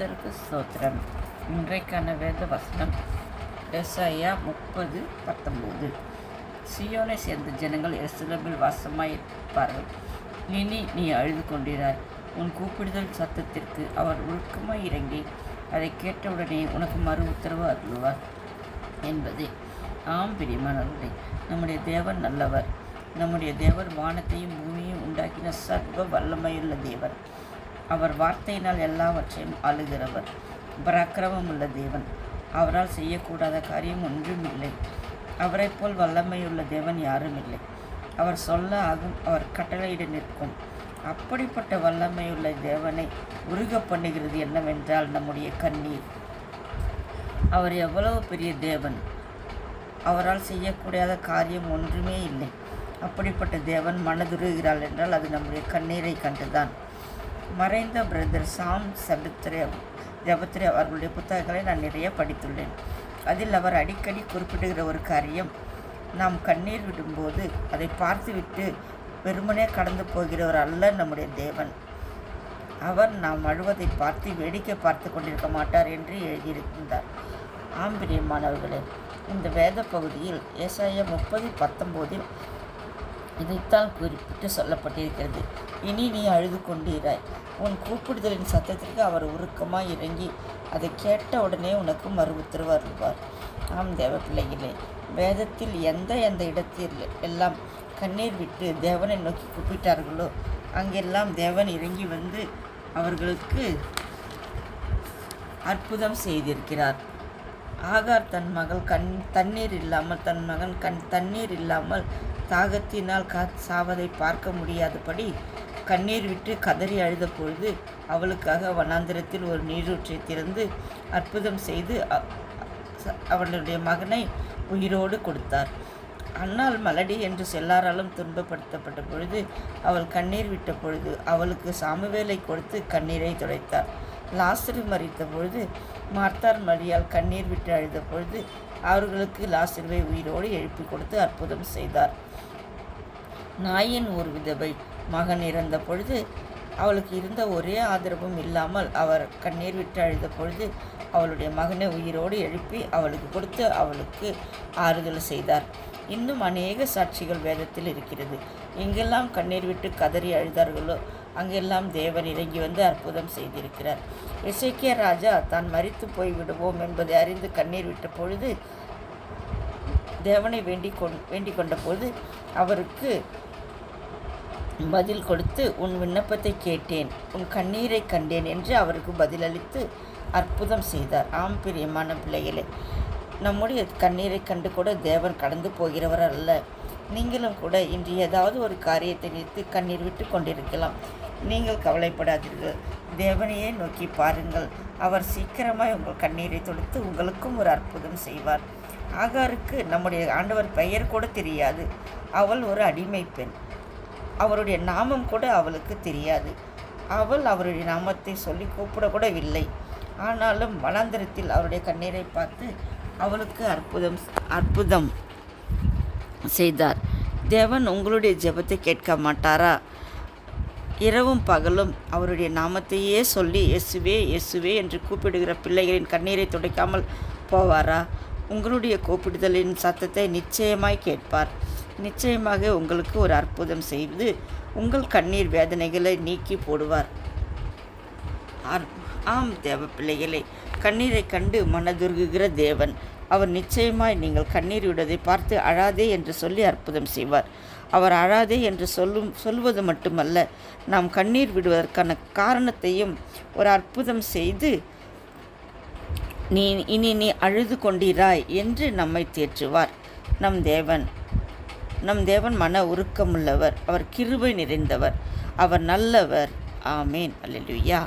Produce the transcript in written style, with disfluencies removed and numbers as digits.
கர்த்தருக்கு ஸ்தோத்திரம். இன்றைக்கான வேத வசனம் எசாயா 30:19. சீயோனை சேர்ந்த ஜனங்கள் எருசலேமில் வாசமாயிருப்பார்கள். நீ அழுது கொண்டிராய். உன் கூப்பிடுதல் சத்தத்திற்கு அவர் உருக்கமாய் இறங்கி அதை கேட்டவுடனே உனக்கு மறு உத்தரவு அருளுவார் என்பது. ஆம் பிரியமானவர்களே, நம்முடைய தேவன் நல்லவர். நம்முடைய தேவர் வானத்தையும் பூமியையும் உண்டாக்கின சர்வ வல்லமையுள்ள தேவன். அவர் வார்த்தையினால் எல்லாவற்றையும் ஆளுகிறவர். பராக்கிரமம் உள்ள தேவன். அவரால் செய்யக்கூடாத காரியம் ஒன்றும் இல்லை. அவரைப் போல் வல்லமையுள்ள தேவன் யாரும் இல்லை. அவர் சொல்ல ஆகும், அவர் கட்டளையிட நிற்கும். அப்படிப்பட்ட வல்லமையுள்ள தேவனை உருக பண்ணுகிறது என்னவென்றால் நம்முடைய கண்ணீர். அவர் எவ்வளவு பெரிய தேவன்! அவரால் செய்யக்கூடாத காரியம் ஒன்றுமே இல்லை. அப்படிப்பட்ட தேவன் மனதுருகிறாள் என்றால் அது நம்முடைய கண்ணீரை கண்டுதான். மறைந்த பிரதர் சாம் ஜபத்ரே அவர்களுடைய புத்தகங்களை நான் நிறைய படித்துள்ளேன். அதில் அவர் அடிக்கடி குறிப்பிடுகிற ஒரு காரியம், நாம் கண்ணீர் விடும்போது அதை பார்த்துவிட்டு வெறுமனே கடந்து போகிறவர் அல்ல நம்முடைய தேவன். அவர் நாம் அழுவதை பார்த்து வேடிக்கை பார்த்து கொண்டிருக்க மாட்டார் என்று எழுதியிருக்கின்றார். ஆம்பிரியமானவர்களே, இந்த வேத பகுதியில் ஏசாயா 30:19 இதைத்தான் குறிப்பிட்டு சொல்லப்பட்டிருக்கிறது. இனி நீ அழுது கொண்டீராய். உன் கூப்பிடுதலின் சத்தத்திற்கு அவர் உருக்கமாய் இறங்கி அதை கேட்ட உடனே உனக்கு மறு உத்தரவு அருள்வார். ஆம் தேவ பிள்ளைகளே, வேதத்தில் எந்த இடத்தில் எல்லாம் கண்ணீர் விட்டு தேவனை நோக்கி கூப்பிட்டார்களோ அங்கெல்லாம் தேவன் இறங்கி வந்து அவர்களுக்கு அற்புதம் செய்திருக்கிறார். ஆகார் தன் மகள் தண்ணீர் இல்லாமல் தாகத்தினால் சாவதை பார்க்க முடியாதபடி கண்ணீர் விட்டு கதறி அழுத பொழுது அவளுக்காக வனாந்திரத்தில் ஒரு நீரூற்றை திறந்து அற்புதம் செய்து அவளுடைய மகனை உயிரோடு கொடுத்தார். அன்னாள் மலடி என்று எல்லாராலும் துன்பப்படுத்தப்பட்ட பொழுது அவள் கண்ணீர் விட்ட பொழுது அவளுக்கு சாமுவேலை கொடுத்து கண்ணீரை துடைத்தார். லாசரு மரித்த பொழுது மார்த்தார் மரியால் கண்ணீர் விட்டு அழுத பொழுது அவர்களுக்கு லாசருவை உயிரோடு எழுப்பி கொடுத்து அற்புதம் செய்தார். நாயின் ஒரு விதவை மகன் இறந்த பொழுது அவளுக்கு இருந்த ஒரே ஆதரவும் இல்லாமல் அவர் கண்ணீர் விட்டு அழுத பொழுது அவளுடைய மகனை உயிரோடு எழுப்பி அவளுக்கு கொடுத்து அவளுக்கு ஆறுதல் செய்தார். இன்னும் அநேக சாட்சிகள் வேதத்தில் இருக்கிறது. எங்கெல்லாம் கண்ணீர் விட்டு கதறி அழுதார்களோ அங்கெல்லாம் தேவன் இறங்கி வந்து அற்புதம் செய்திருக்கிறார். எசேக்கியா ராஜா தான் மரித்து போய் விடுவோம் என்பதை அறிந்து கண்ணீர் விட்ட பொழுது தேவனை வேண்டிக் கொண்ட போது அவருக்கு பதில் கொடுத்து, உன் விண்ணப்பத்தை கேட்டேன், உன் கண்ணீரை கண்டேன் என்று அவருக்கு பதிலளித்து அற்புதம் செய்தார். ஆம் பிரியமான பிள்ளைகளே, நம்முடைய கண்ணீரை கண்டு கூட தேவன் கடந்து போகிறவர் அல்ல. நீங்களும் கூட இன்று ஏதாவது ஒரு காரியத்தை நிறுத்தி கண்ணீர் விட்டு கொண்டிருக்கலாம். நீங்கள் கவலைப்படாதீர்கள். தேவனையே நோக்கி பாருங்கள். அவர் சீக்கிரமாய் உங்கள் கண்ணீரை தொடுத்து உங்களுக்கும் ஒரு அற்புதம் செய்வார். ஆகாருக்கு நம்முடைய ஆண்டவர் பெயர் கூட தெரியாது. அவள் ஒரு அடிமை பெண். அவருடைய நாமம் கூட அவளுக்கு தெரியாது. அவள் அவருடைய நாமத்தை சொல்லி கூப்பிடக்கூடவில்லை. ஆனாலும் வனாந்திரத்தில் அவருடைய கண்ணீரை பார்த்து அவளுக்கு அற்புதம் செய்தார். தேவன் உங்களுடைய ஜெபத்தை கேட்க மாட்டாரா? இரவும் பகலும் அவருடைய நாமத்தையே சொல்லி இயேசுவே இயேசுவே என்று கூப்பிடுகிற பிள்ளைகளின் கண்ணீரை துடைக்காமல் போவாரா? உங்களுடைய கூப்பிடுதலின் சத்தத்தை நிச்சயமாய் கேட்பார். நிச்சயமாக உங்களுக்கு ஒரு அற்புதம் செய்து உங்கள் கண்ணீர் வேதனைகளை நீக்கி போடுவார். ஆம் தேவ பிள்ளைகளே, கண்ணீரை கண்டு மனதுருகுகிற தேவன். அவர் நிச்சயமாய் நீங்கள் கண்ணீர் விடுவதை பார்த்து அழாதே என்று சொல்லி அற்புதம் செய்வார். அவர் அழாதே என்று சொல்வது மட்டுமல்ல, நாம் கண்ணீர் விடுவதற்கான காரணத்தையும் ஒரு அற்புதம் செய்து இனி நீ அழுது கொண்டிராய் என்று நம்மை தேற்றுவார். நம் தேவன் மன உருக்கமுள்ளவர். அவர் கிருபை நிறைந்தவர். அவர் நல்லவர். ஆமேன். அல்லேலூயா.